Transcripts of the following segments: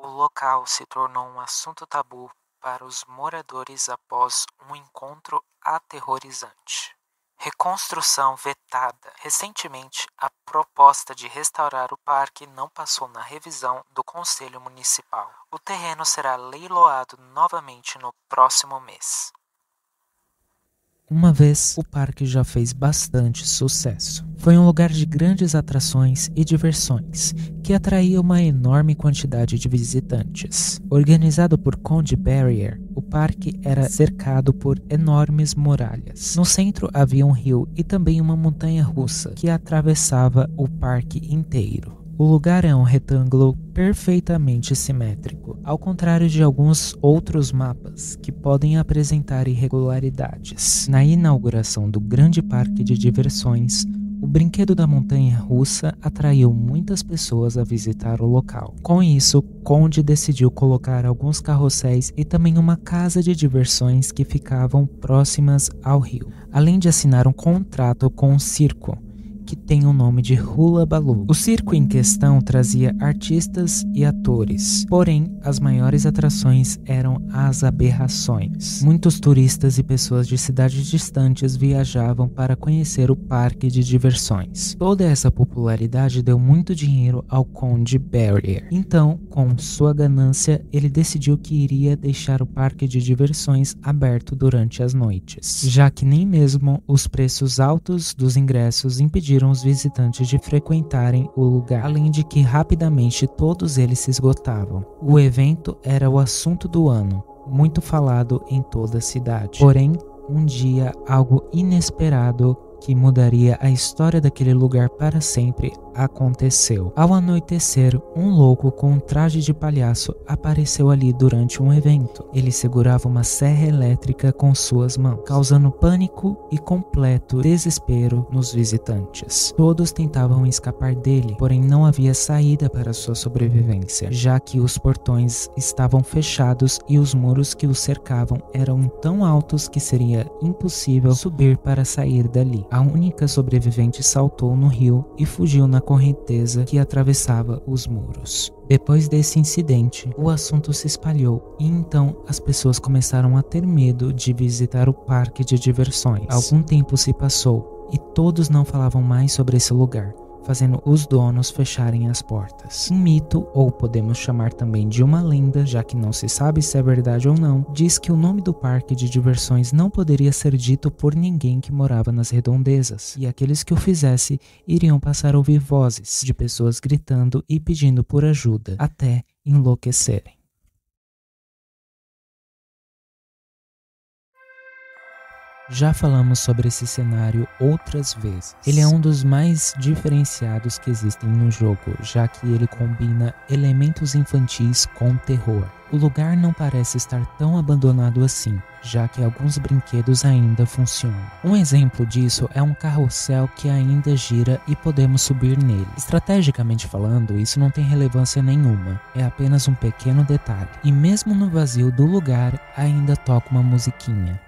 O local se tornou um assunto tabu para os moradores após um encontro aterrorizante. Reconstrução vetada. Recentemente, a proposta de restaurar o parque não passou na revisão do Conselho Municipal. O terreno será leiloado novamente no próximo mês. Uma vez, o parque já fez bastante sucesso. Foi um lugar de grandes atrações e diversões, que atraía uma enorme quantidade de visitantes. Organizado por Conde Barrier, o parque era cercado por enormes muralhas. No centro havia um rio e também uma montanha-russa que atravessava o parque inteiro. O lugar é um retângulo perfeitamente simétrico, ao contrário de alguns outros mapas que podem apresentar irregularidades. Na inauguração do grande parque de diversões, o brinquedo da montanha-russa atraiu muitas pessoas a visitar o local. Com isso, Conde decidiu colocar alguns carrosséis e também uma casa de diversões que ficavam próximas ao rio, além de assinar um contrato com um circo, que tem o nome de Hula Baloo. O circo em questão trazia artistas e atores, porém as maiores atrações eram as aberrações. Muitos turistas e pessoas de cidades distantes viajavam para conhecer o parque de diversões. Toda essa popularidade deu muito dinheiro ao Conde Barrier. Então, com sua ganância, ele decidiu que iria deixar o parque de diversões aberto durante as noites, já que nem mesmo os preços altos dos ingressos impediram os visitantes de frequentarem o lugar, além de que rapidamente todos eles se esgotavam. O evento era o assunto do ano, muito falado em toda a cidade. Porém, um dia algo inesperado que mudaria a história daquele lugar para sempre aconteceu. Ao anoitecer, um louco com um traje de palhaço apareceu ali durante um evento. Ele segurava uma serra elétrica com suas mãos, causando pânico e completo desespero nos visitantes. Todos tentavam escapar dele, porém não havia saída para sua sobrevivência, já que os portões estavam fechados e os muros que o cercavam eram tão altos que seria impossível subir para sair dali. A única sobrevivente saltou no rio e fugiu na correnteza que atravessava os muros. Depois desse incidente, o assunto se espalhou e então as pessoas começaram a ter medo de visitar o parque de diversões. Algum tempo se passou e todos não falavam mais sobre esse lugar, fazendo os donos fecharem as portas. Um mito, ou podemos chamar também de uma lenda, já que não se sabe se é verdade ou não, diz que o nome do parque de diversões não poderia ser dito por ninguém que morava nas redondezas, e aqueles que o fizesse iriam passar a ouvir vozes de pessoas gritando e pedindo por ajuda, até enlouquecerem. Já falamos sobre esse cenário outras vezes. Ele é um dos mais diferenciados que existem no jogo, já que ele combina elementos infantis com terror. O lugar não parece estar tão abandonado assim, já que alguns brinquedos ainda funcionam. Um exemplo disso é um carrossel que ainda gira e podemos subir nele. Estrategicamente falando, isso não tem relevância nenhuma, é apenas um pequeno detalhe. E mesmo no vazio do lugar, ainda toca uma musiquinha.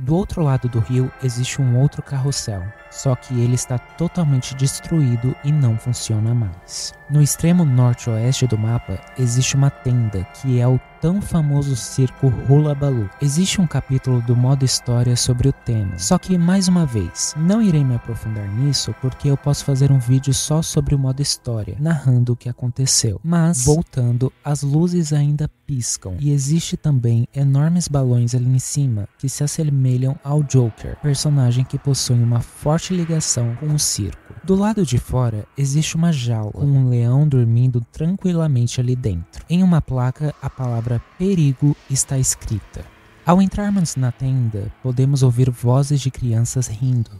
Do outro lado do rio existe um outro carrossel, só que ele está totalmente destruído e não funciona mais. No extremo norte-oeste do mapa existe uma tenda que é o tão famoso circo Hula Baloo. Existe um capítulo do modo história sobre o tema, só que mais uma vez, não irei me aprofundar nisso porque eu posso fazer um vídeo só sobre o modo história, narrando o que aconteceu. Mas, voltando, as luzes ainda piscam e existe também enormes balões ali em cima que se assemelham ao Joker, personagem que possui uma forte ligação com o circo. Do lado de fora existe uma jaula com um leão dormindo tranquilamente ali dentro. Em uma placa, a palavra perigo está escrita. Ao entrarmos na tenda, podemos ouvir vozes de crianças rindo.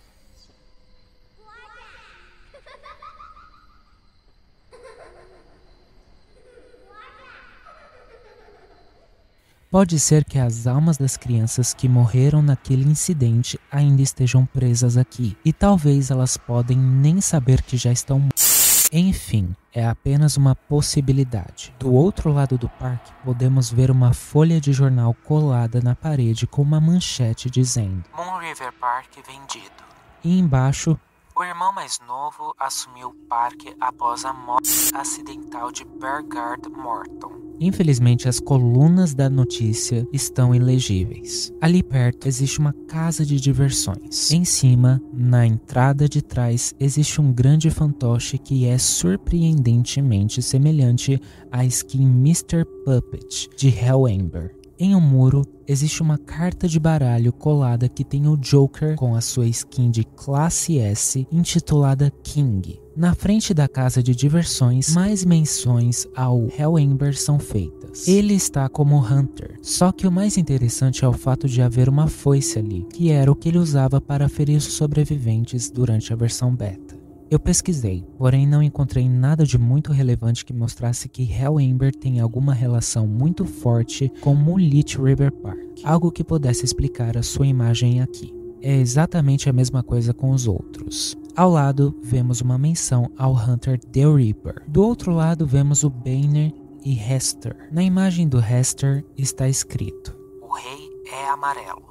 Pode ser que as almas das crianças que morreram naquele incidente ainda estejam presas aqui, e talvez elas podem nem saber que já estão mortas. Enfim, é apenas uma possibilidade. Do outro lado do parque, podemos ver uma folha de jornal colada na parede com uma manchete dizendo Moon River Park vendido. E embaixo, o irmão mais novo assumiu o parque após a morte acidental de Burgard Morton. Infelizmente, as colunas da notícia estão ilegíveis. Ali perto existe uma casa de diversões. Em cima, na entrada de trás, existe um grande fantoche que é surpreendentemente semelhante à skin Mr. Puppet de Hellhammer. Em um muro, existe uma carta de baralho colada que tem o Joker com a sua skin de classe S intitulada King. Na frente da casa de diversões, mais menções ao Hellhammer são feitas. Ele está como Hunter, só que o mais interessante é o fato de haver uma foice ali, que era o que ele usava para ferir os sobreviventes durante a versão beta. Eu pesquisei, porém não encontrei nada de muito relevante que mostrasse que Hellhammer tem alguma relação muito forte com Moonlit River Park, algo que pudesse explicar a sua imagem aqui. É exatamente a mesma coisa com os outros. Ao lado, vemos uma menção ao Hunter The Reaper. Do outro lado, vemos o Banner e Hester. Na imagem do Hester está escrito: o rei é amarelo.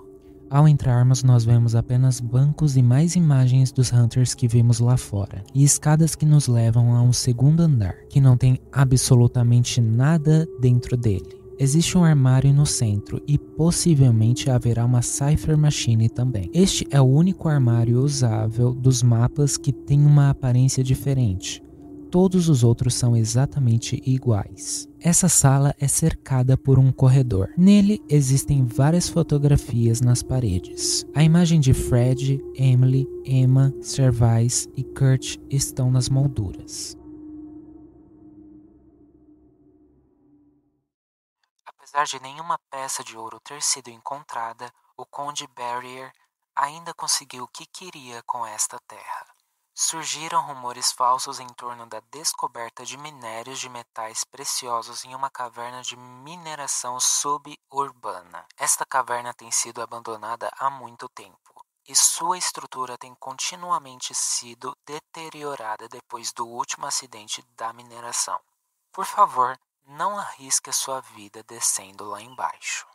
Ao entrarmos, nós vemos apenas bancos e mais imagens dos Hunters que vimos lá fora, e escadas que nos levam a um segundo andar, que não tem absolutamente nada dentro dele. Existe um armário no centro e possivelmente haverá uma Cypher Machine também. Este é o único armário usável dos mapas que tem uma aparência diferente. Todos os outros são exatamente iguais. Essa sala é cercada por um corredor. Nele existem várias fotografias nas paredes. A imagem de Fred, Emily, Emma, Servais e Kurt estão nas molduras. Apesar de nenhuma peça de ouro ter sido encontrada, o Conde Barrier ainda conseguiu o que queria com esta terra. Surgiram rumores falsos em torno da descoberta de minérios de metais preciosos em uma caverna de mineração suburbana. Esta caverna tem sido abandonada há muito tempo, e sua estrutura tem continuamente sido deteriorada depois do último acidente da mineração. Por favor, não arrisque a sua vida descendo lá embaixo.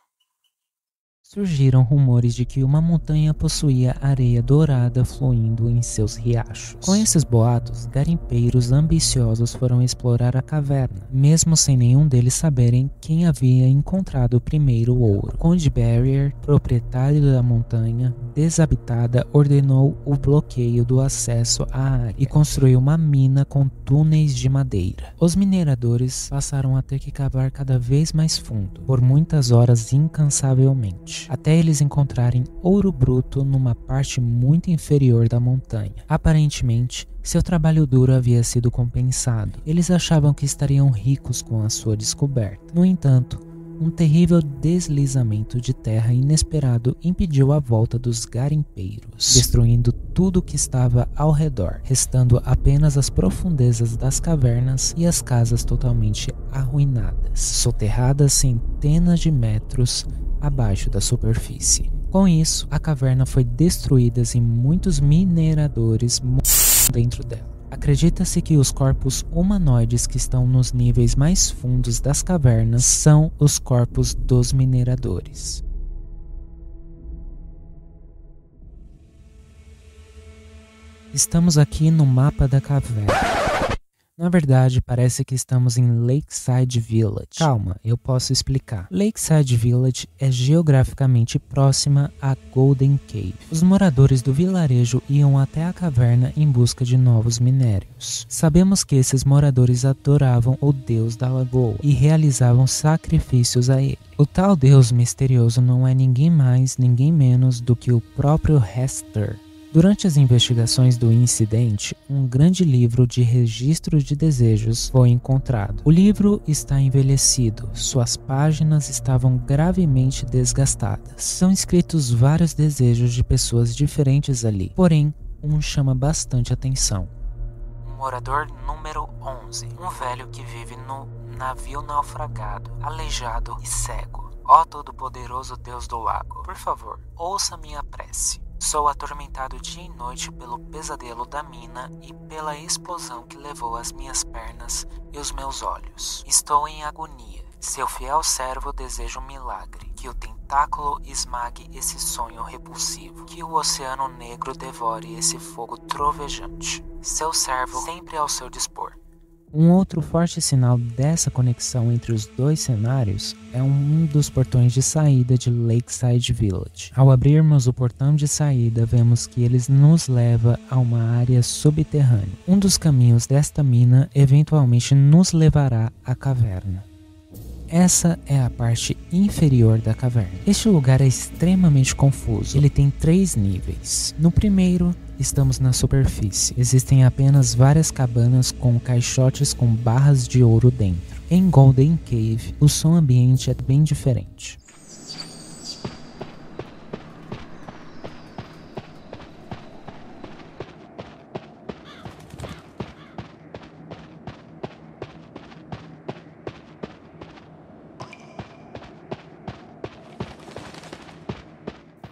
Surgiram rumores de que uma montanha possuía areia dourada fluindo em seus riachos. Com esses boatos, garimpeiros ambiciosos foram explorar a caverna, mesmo sem nenhum deles saberem quem havia encontrado o primeiro ouro. Conde Barrier, proprietário da montanha desabitada, ordenou o bloqueio do acesso à área e construiu uma mina com túneis de madeira. Os mineradores passaram a ter que cavar cada vez mais fundo, por muitas horas incansavelmente, até eles encontrarem ouro bruto numa parte muito inferior da montanha. Aparentemente, seu trabalho duro havia sido compensado. Eles achavam que estariam ricos com a sua descoberta. No entanto, um terrível deslizamento de terra inesperado impediu a volta dos garimpeiros, destruindo tudo que estava ao redor, restando apenas as profundezas das cavernas e as casas totalmente arruinadas, soterradas centenas de metros abaixo da superfície. Com isso, a caverna foi destruída e muitos mineradores morreram dentro dela. Acredita-se que os corpos humanoides que estão nos níveis mais fundos das cavernas são os corpos dos mineradores. Estamos aqui no mapa da caverna. Na verdade, parece que estamos em Lakeside Village. Calma, eu posso explicar. Lakeside Village é geograficamente próxima a Golden Cave. Os moradores do vilarejo iam até a caverna em busca de novos minérios. Sabemos que esses moradores adoravam o deus da lagoa e realizavam sacrifícios a ele. O tal deus misterioso não é ninguém mais, ninguém menos do que o próprio Hester. Durante as investigações do incidente, um grande livro de registros de desejos foi encontrado. O livro está envelhecido, suas páginas estavam gravemente desgastadas. São escritos vários desejos de pessoas diferentes ali, porém, um chama bastante atenção. Morador número 11, um velho que vive no navio naufragado, aleijado e cego. Ó Todo-Poderoso Deus do Lago, por favor, ouça minha prece. Sou atormentado dia e noite pelo pesadelo da mina e pela explosão que levou as minhas pernas e os meus olhos. Estou em agonia. Seu fiel servo deseja um milagre, que o tentáculo esmague esse sonho repulsivo, que o oceano negro devore esse fogo trovejante. Seu servo sempre ao seu dispor. Um outro forte sinal dessa conexão entre os dois cenários é um dos portões de saída de Lakeside Village. Ao abrirmos o portão de saída, vemos que ele nos leva a uma área subterrânea. Um dos caminhos desta mina eventualmente nos levará à caverna. Essa é a parte inferior da caverna. Este lugar é extremamente confuso. Ele tem 3 níveis. No primeiro, estamos na superfície. Existem apenas várias cabanas com caixotes com barras de ouro dentro. Em Golden Cave, o som ambiente é bem diferente.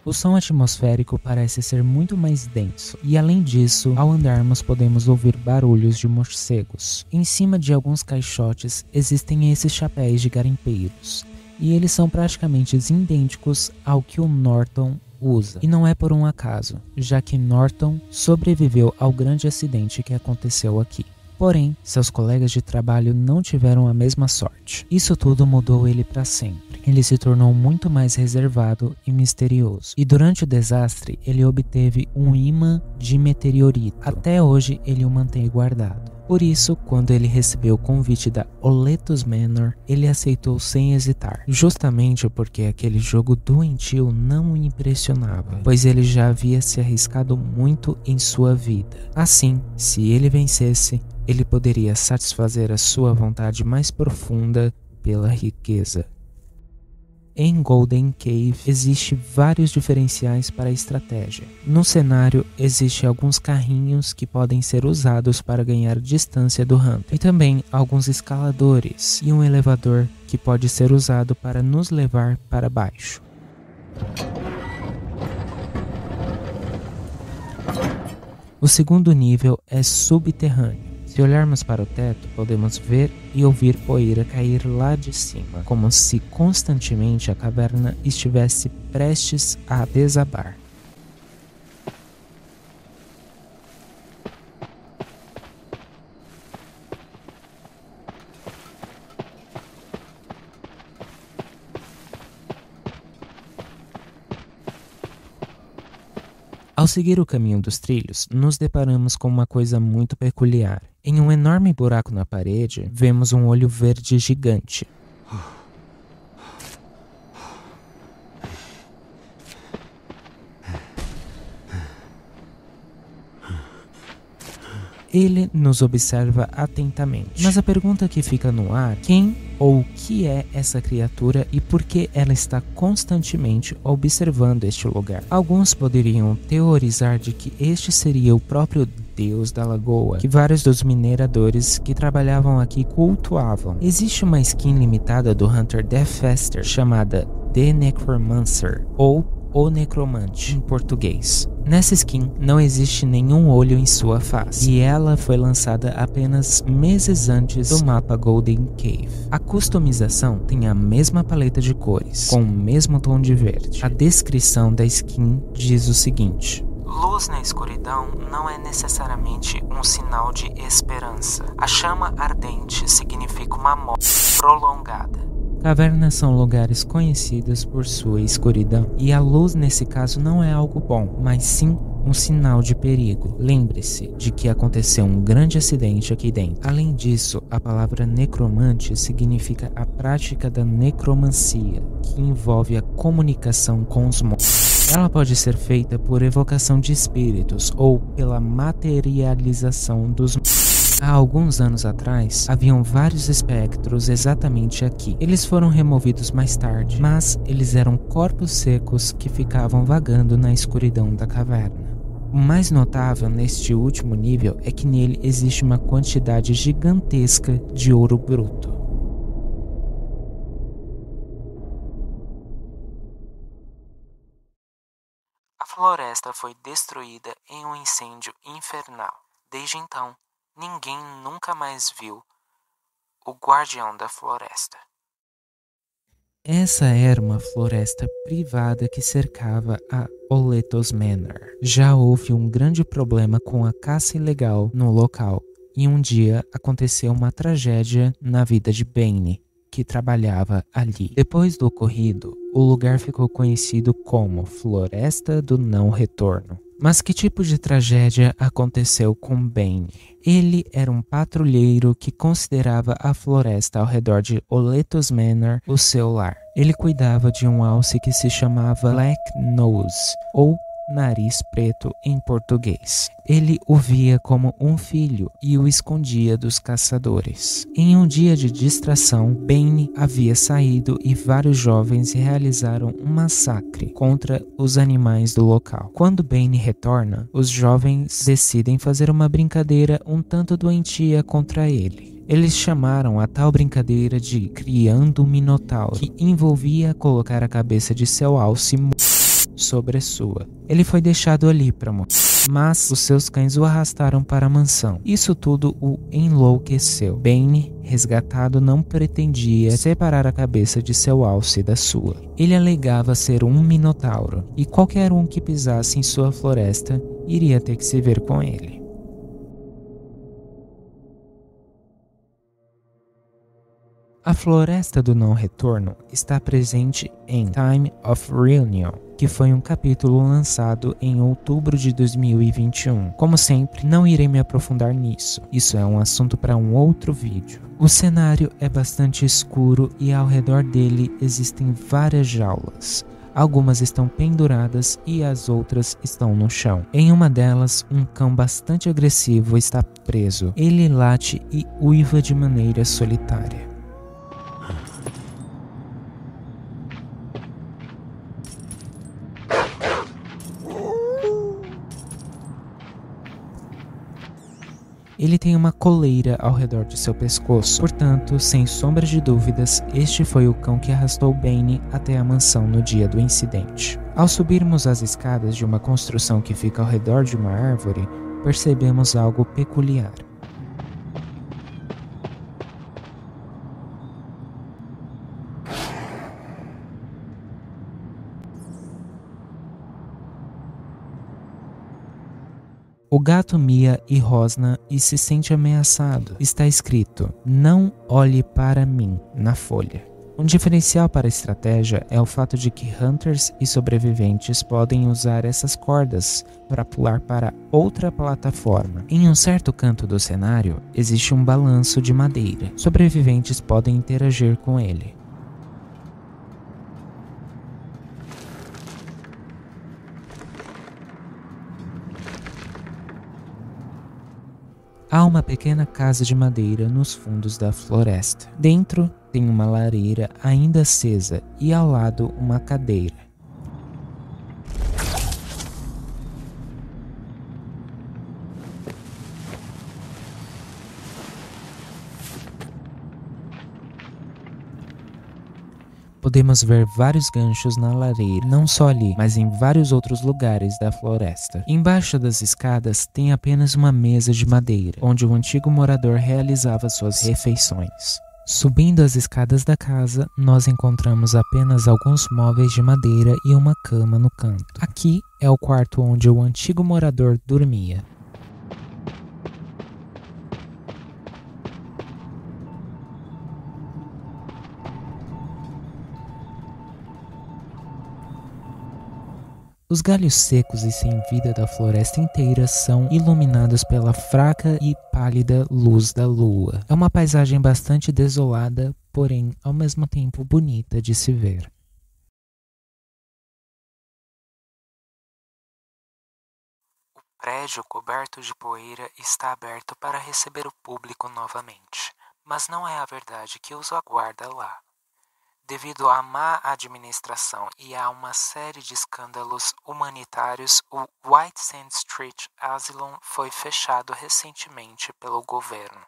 O som atmosférico parece ser muito mais denso, e além disso, ao andarmos podemos ouvir barulhos de morcegos. Em cima de alguns caixotes existem esses chapéus de garimpeiros, e eles são praticamente idênticos ao que o Norton usa. E não é por um acaso, já que Norton sobreviveu ao grande acidente que aconteceu aqui. Porém, seus colegas de trabalho não tiveram a mesma sorte. Isso tudo mudou ele para sempre. Ele se tornou muito mais reservado e misterioso. E durante o desastre, ele obteve um imã de meteorito. Até hoje, ele o mantém guardado. Por isso, quando ele recebeu o convite da Oletus Manor, ele aceitou sem hesitar. Justamente porque aquele jogo doentio não o impressionava, pois ele já havia se arriscado muito em sua vida. Assim, se ele vencesse, ele poderia satisfazer a sua vontade mais profunda pela riqueza. Em Golden Cave existe vários diferenciais para a estratégia. No cenário existem alguns carrinhos que podem ser usados para ganhar distância do Hunter, e também alguns escaladores e um elevador que pode ser usado para nos levar para baixo. O segundo nível é subterrâneo. Se olharmos para o teto, podemos ver e ouvir poeira cair lá de cima, como se constantemente a caverna estivesse prestes a desabar. Ao seguir o caminho dos trilhos, nos deparamos com uma coisa muito peculiar. Em um enorme buraco na parede, vemos um olho verde gigante. Ele nos observa atentamente. Mas a pergunta que fica no ar: quem ou o que é essa criatura e por que ela está constantemente observando este lugar? Alguns poderiam teorizar de que este seria o próprio Deus da Lagoa, que vários dos mineradores que trabalhavam aqui cultuavam. Existe uma skin limitada do Hunter Deathfester chamada The Necromancer, ou O Necromante em português. Nessa skin não existe nenhum olho em sua face, e ela foi lançada apenas meses antes do mapa Golden Cave. A customização tem a mesma paleta de cores, com o mesmo tom de verde. A descrição da skin diz o seguinte: luz na escuridão não é necessariamente um sinal de esperança. A chama ardente significa uma morte prolongada. Cavernas são lugares conhecidos por sua escuridão, e a luz nesse caso não é algo bom, mas sim um sinal de perigo. Lembre-se de que aconteceu um grande acidente aqui dentro. Além disso, a palavra necromante significa a prática da necromancia, que envolve a comunicação com os mortos. Ela pode ser feita por evocação de espíritos ou pela materialização dos mortos. Há alguns anos atrás, haviam vários espectros exatamente aqui. Eles foram removidos mais tarde, mas eles eram corpos secos que ficavam vagando na escuridão da caverna. O mais notável neste último nível é que nele existe uma quantidade gigantesca de ouro bruto. A floresta foi destruída em um incêndio infernal. Desde então, ninguém nunca mais viu o guardião da floresta. Essa era uma floresta privada que cercava a Oletos Manor. Já houve um grande problema com a caça ilegal no local, e um dia aconteceu uma tragédia na vida de Bane, que trabalhava ali. Depois do ocorrido, o lugar ficou conhecido como Floresta do Não Retorno. Mas que tipo de tragédia aconteceu com Bane? Ele era um patrulheiro que considerava a floresta ao redor de Oletos Manor o seu lar. Ele cuidava de um alce que se chamava Black Nose, ou Nariz Preto em português. Ele o via como um filho e o escondia dos caçadores. Em um dia de distração, Bane havia saído e vários jovens realizaram um massacre contra os animais do local. Quando Bane retorna, os jovens decidem fazer uma brincadeira um tanto doentia contra ele. Eles chamaram a tal brincadeira de Criando um Minotauro, que envolvia colocar a cabeça de seu alce sobre a sua. Ele foi deixado ali para morrer, mas os seus cães o arrastaram para a mansão. Isso tudo o enlouqueceu. Bane, resgatado, não pretendia separar a cabeça de seu alce da sua. Ele alegava ser um minotauro, e qualquer um que pisasse em sua floresta iria ter que se ver com ele. A Floresta do Não Retorno está presente em Time of Reunion, que foi um capítulo lançado em outubro de 2021. Como sempre, não irei me aprofundar nisso. Isso é um assunto para um outro vídeo. O cenário é bastante escuro e ao redor dele existem várias jaulas. Algumas estão penduradas e as outras estão no chão. Em uma delas, um cão bastante agressivo está preso. Ele late e uiva de maneira solitária. Ele tem uma coleira ao redor de seu pescoço, portanto, sem sombra de dúvidas, este foi o cão que arrastou Bane até a mansão no dia do incidente. Ao subirmos as escadas de uma construção que fica ao redor de uma árvore, percebemos algo peculiar. O gato mia e rosna e se sente ameaçado. Está escrito: "Não olhe para mim" na folha. Um diferencial para a estratégia é o fato de que hunters e sobreviventes podem usar essas cordas para pular para outra plataforma. Em um certo canto do cenário, existe um balanço de madeira. Sobreviventes podem interagir com ele. Há uma pequena casa de madeira nos fundos da floresta. Dentro tem uma lareira ainda acesa e ao lado uma cadeira. Podemos ver vários ganchos na lareira, não só ali, mas em vários outros lugares da floresta. Embaixo das escadas tem apenas uma mesa de madeira, onde o antigo morador realizava suas refeições. Subindo as escadas da casa, nós encontramos apenas alguns móveis de madeira e uma cama no canto. Aqui é o quarto onde o antigo morador dormia. Os galhos secos e sem vida da floresta inteira são iluminados pela fraca e pálida luz da lua. É uma paisagem bastante desolada, porém ao mesmo tempo bonita de se ver. O prédio coberto de poeira está aberto para receber o público novamente, mas não é a verdade que os aguarda lá. Devido à má administração e a uma série de escândalos humanitários, o White Sand Street Asylum foi fechado recentemente pelo governo.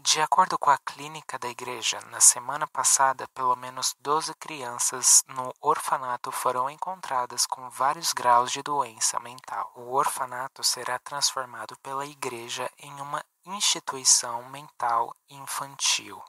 De acordo com a clínica da igreja, na semana passada, pelo menos 12 crianças no orfanato foram encontradas com vários graus de doença mental. O orfanato será transformado pela igreja em uma instituição mental infantil.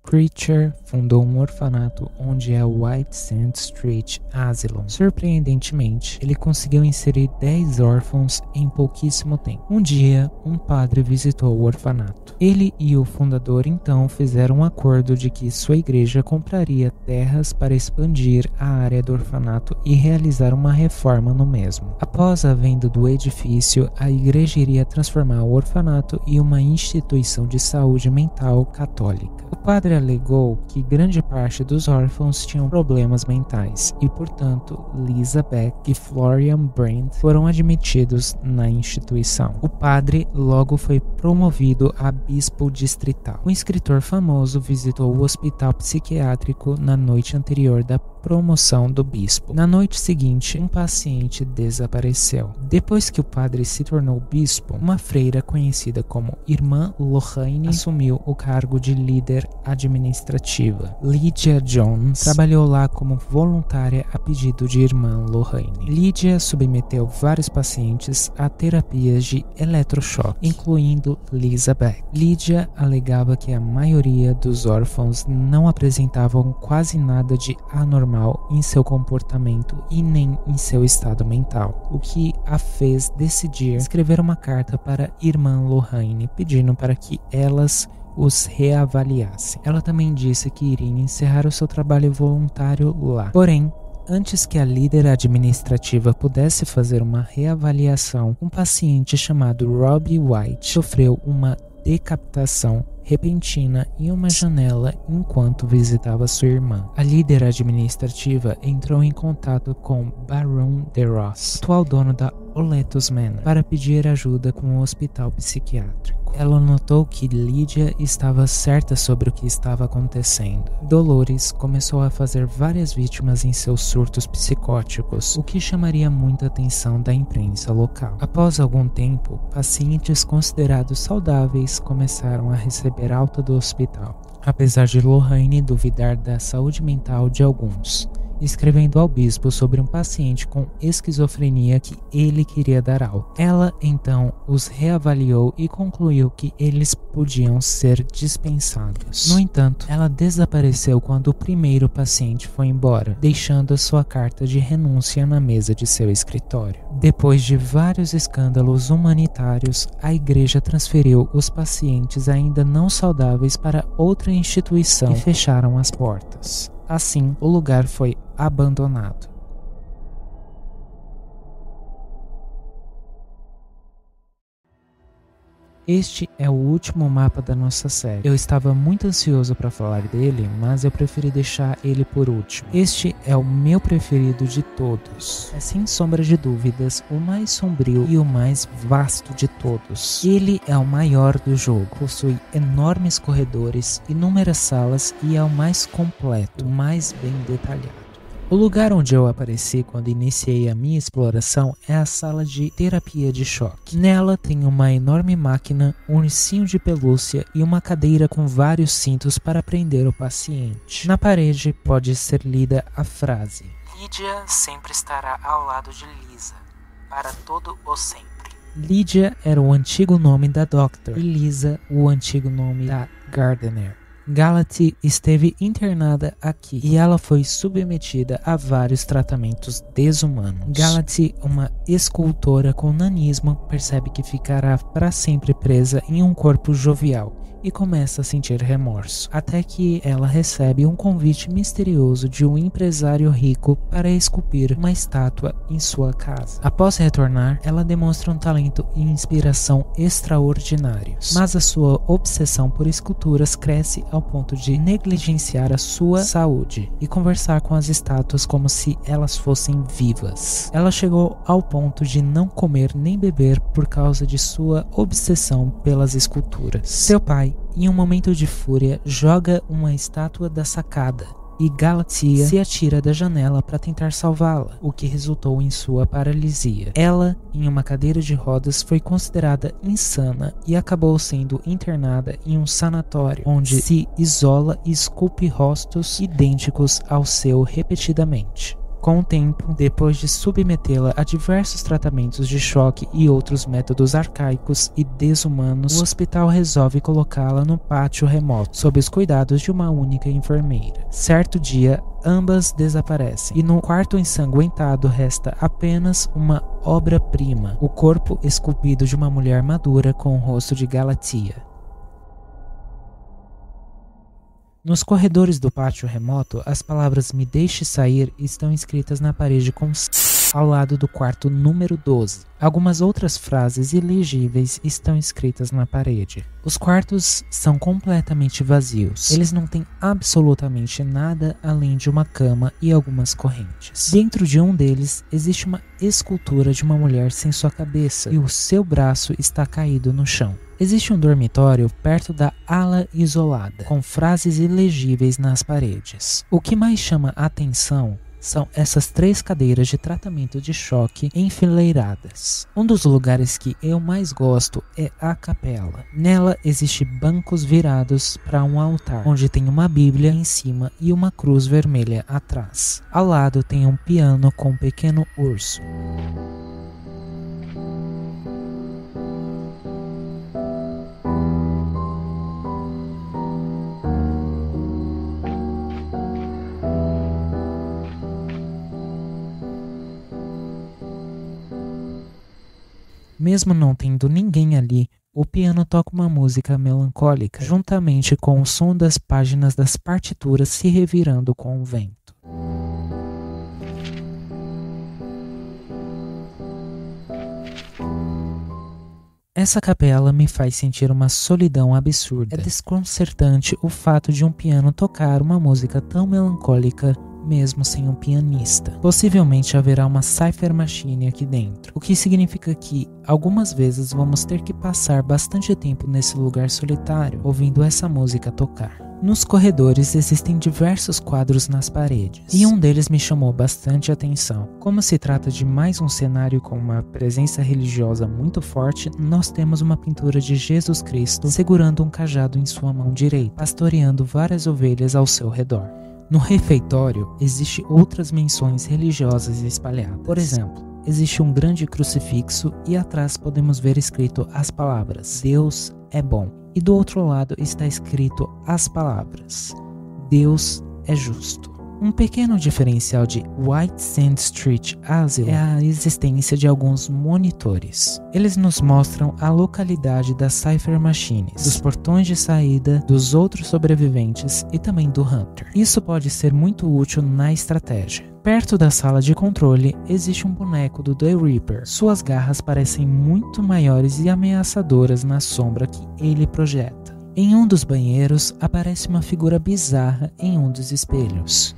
Preacher fundou um orfanato onde é o White Sand Street Asylum. Surpreendentemente, ele conseguiu inserir 10 órfãos em pouquíssimo tempo. Um dia, um padre visitou o orfanato. Ele e o fundador então fizeram um acordo de que sua igreja compraria terras para expandir a área do orfanato e realizar uma reforma no mesmo. Após a venda do edifício, a igreja iria transformar o orfanato em uma instituição de saúde mental católica. O padre alegou que grande parte dos órfãos tinham problemas mentais e, portanto, Lisa Beck e Florian Brandt foram admitidos na instituição. O padre logo foi promovido a bispo distrital. Um escritor famoso visitou o hospital psiquiátrico na noite anterior da promoção do bispo. Na noite seguinte, um paciente desapareceu. Depois que o padre se tornou bispo, uma freira conhecida como Irmã Lorraine assumiu o cargo de líder administrativa. Lydia Jones trabalhou lá como voluntária a pedido de Irmã Lorraine. Lydia submeteu vários pacientes a terapias de eletrochoque, incluindo Lisa Beck. Lydia alegava que a maioria dos órfãos não apresentavam quase nada de anormal em seu comportamento e nem em seu estado mental, o que a fez decidir escrever uma carta para Irmã Lorraine pedindo para que elas os reavaliassem. Ela também disse que iria encerrar o seu trabalho voluntário lá. Porém, antes que a líder administrativa pudesse fazer uma reavaliação, um paciente chamado Robbie White sofreu uma decapitação repentina em uma janela enquanto visitava sua irmã. A líder administrativa entrou em contato com Baron DeRoss, atual dono da Oletus Manor, para pedir ajuda com o hospital psiquiátrico. Ela notou que Lydia estava certa sobre o que estava acontecendo. Dolores começou a fazer várias vítimas em seus surtos psicóticos, o que chamaria muita atenção da imprensa local. Após algum tempo, pacientes considerados saudáveis começaram a receber alta do hospital, apesar de Lorraine duvidar da saúde mental de alguns, escrevendo ao bispo sobre um paciente com esquizofrenia que ele queria dar alta. Ela então os reavaliou e concluiu que eles podiam ser dispensados. No entanto, ela desapareceu quando o primeiro paciente foi embora, deixando a sua carta de renúncia na mesa de seu escritório. Depois de vários escândalos humanitários, a igreja transferiu os pacientes ainda não saudáveis para outra instituição e fecharam as portas. Assim, o lugar foi abandonado. Este é o último mapa da nossa série. Eu estava muito ansioso para falar dele, mas eu preferi deixar ele por último. Este é o meu preferido de todos. É sem sombra de dúvidas o mais sombrio e o mais vasto de todos. Ele é o maior do jogo, possui enormes corredores, inúmeras salas e é o mais completo, o mais bem detalhado. O lugar onde eu apareci quando iniciei a minha exploração é a sala de terapia de choque. Nela tem uma enorme máquina, um ursinho de pelúcia e uma cadeira com vários cintos para prender o paciente. Na parede pode ser lida a frase: Lydia sempre estará ao lado de Lisa, para todo o sempre. Lydia era o antigo nome da Doctor e Lisa o antigo nome da Gardener. Galatea esteve internada aqui e ela foi submetida a vários tratamentos desumanos. Galatea, uma escultora com nanismo, percebe que ficará para sempre presa em um corpo jovial e começa a sentir remorso, até que ela recebe um convite misterioso de um empresário rico para esculpir uma estátua em sua casa. Após retornar, ela demonstra um talento e inspiração extraordinários, mas a sua obsessão por esculturas cresce ao ponto de negligenciar a sua saúde e conversar com as estátuas como se elas fossem vivas. Ela chegou ao ponto de não comer nem beber por causa de sua obsessão pelas esculturas. Seu pai, em um momento de fúria, joga uma estátua da sacada e Galatea se atira da janela para tentar salvá-la, o que resultou em sua paralisia. Ela, em uma cadeira de rodas, foi considerada insana e acabou sendo internada em um sanatório, onde se isola e esculpe rostos idênticos ao seu repetidamente. Com o tempo, depois de submetê-la a diversos tratamentos de choque e outros métodos arcaicos e desumanos, o hospital resolve colocá-la no pátio remoto, sob os cuidados de uma única enfermeira. Certo dia, ambas desaparecem, e no quarto ensanguentado resta apenas uma obra-prima, o corpo esculpido de uma mulher madura com o rosto de Galatea. Nos corredores do pátio remoto, as palavras "me deixe sair" estão escritas na parede com ao lado do quarto número 12. Algumas outras frases ilegíveis estão escritas na parede. Os quartos são completamente vazios. Eles não têm absolutamente nada além de uma cama e algumas correntes. Dentro de um deles existe uma escultura de uma mulher sem sua cabeça e o seu braço está caído no chão. Existe um dormitório perto da ala isolada, com frases ilegíveis nas paredes. O que mais chama a atenção são essas 3 cadeiras de tratamento de choque enfileiradas. Um dos lugares que eu mais gosto é a capela. Nela existem bancos virados para um altar, onde tem uma bíblia em cima e uma cruz vermelha atrás. Ao lado tem um piano com um pequeno urso. Mesmo não tendo ninguém ali, o piano toca uma música melancólica, juntamente com o som das páginas das partituras se revirando com o vento. Essa capela me faz sentir uma solidão absurda. É desconcertante o fato de um piano tocar uma música tão melancólica mesmo sem um pianista. Possivelmente haverá uma Cypher Machine aqui dentro, o que significa que algumas vezes vamos ter que passar bastante tempo nesse lugar solitário, ouvindo essa música tocar. Nos corredores existem diversos quadros nas paredes, e um deles me chamou bastante atenção. Como se trata de mais um cenário com uma presença religiosa muito forte, nós temos uma pintura de Jesus Cristo segurando um cajado em sua mão direita, pastoreando várias ovelhas ao seu redor. No refeitório, existem outras menções religiosas espalhadas. Por exemplo, existe um grande crucifixo e atrás podemos ver escrito as palavras "Deus é bom". E do outro lado está escrito as palavras "Deus é justo". Um pequeno diferencial de White Sand Street Asylum é a existência de alguns monitores. Eles nos mostram a localidade das Cypher Machines, dos portões de saída, dos outros sobreviventes e também do Hunter. Isso pode ser muito útil na estratégia. Perto da sala de controle existe um boneco do The Reaper. Suas garras parecem muito maiores e ameaçadoras na sombra que ele projeta. Em um dos banheiros aparece uma figura bizarra em um dos espelhos.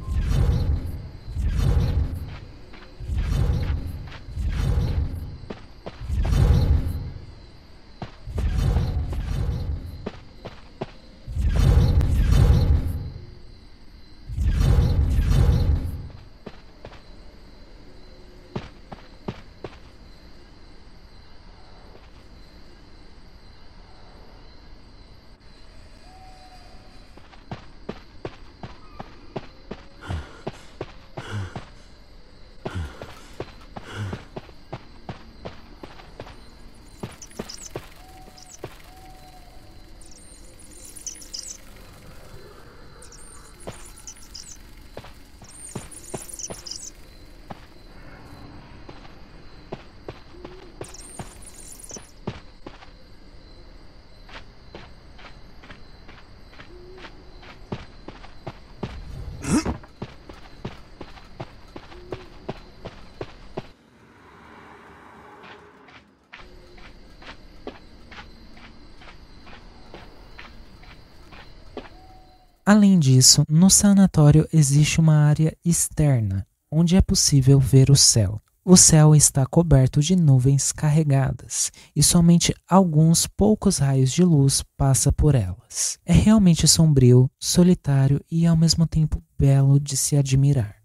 Além disso, no sanatório existe uma área externa, onde é possível ver o céu. O céu está coberto de nuvens carregadas e somente alguns poucos raios de luz passam por elas. É realmente sombrio, solitário e ao mesmo tempo belo de se admirar.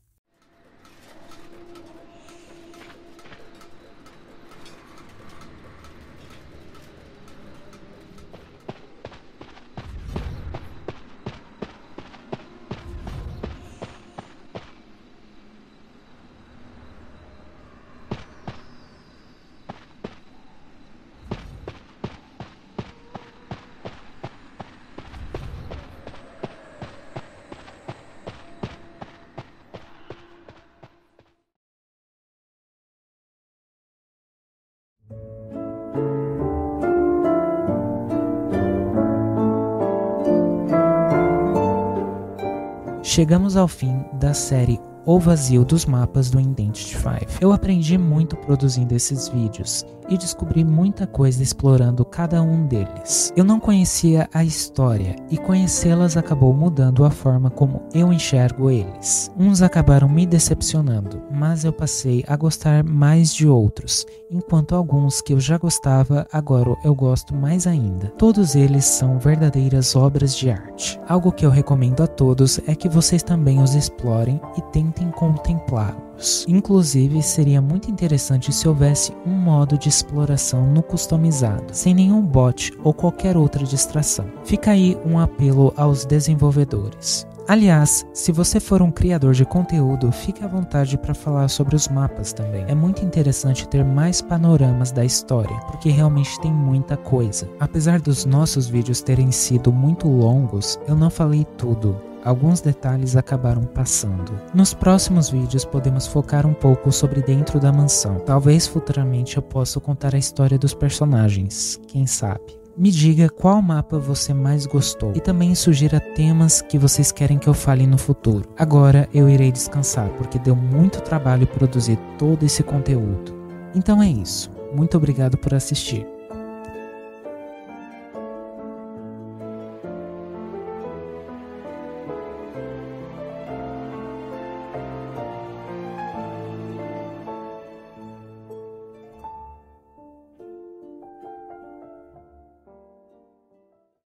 Chegamos ao fim da série O Vazio dos Mapas do Identity V. Eu aprendi muito produzindo esses vídeos e descobri muita coisa explorando cada um deles. Eu não conhecia a história e conhecê-las acabou mudando a forma como eu enxergo eles. Uns acabaram me decepcionando, mas eu passei a gostar mais de outros, enquanto alguns que eu já gostava, agora eu gosto mais ainda. Todos eles são verdadeiras obras de arte. Algo que eu recomendo a todos é que vocês também os explorem e tentem contemplá-los. Inclusive, seria muito interessante se houvesse um modo de exploração no customizado, sem nenhum bot ou qualquer outra distração. Fica aí um apelo aos desenvolvedores. Aliás, se você for um criador de conteúdo, fique à vontade para falar sobre os mapas também. É muito interessante ter mais panoramas da história, porque realmente tem muita coisa. Apesar dos nossos vídeos terem sido muito longos, eu não falei tudo. Alguns detalhes acabaram passando. Nos próximos vídeos podemos focar um pouco sobre dentro da mansão. Talvez futuramente eu possa contar a história dos personagens, quem sabe. Me diga qual mapa você mais gostou e também sugira temas que vocês querem que eu fale no futuro. Agora eu irei descansar porque deu muito trabalho produzir todo esse conteúdo. Então é isso. Muito obrigado por assistir.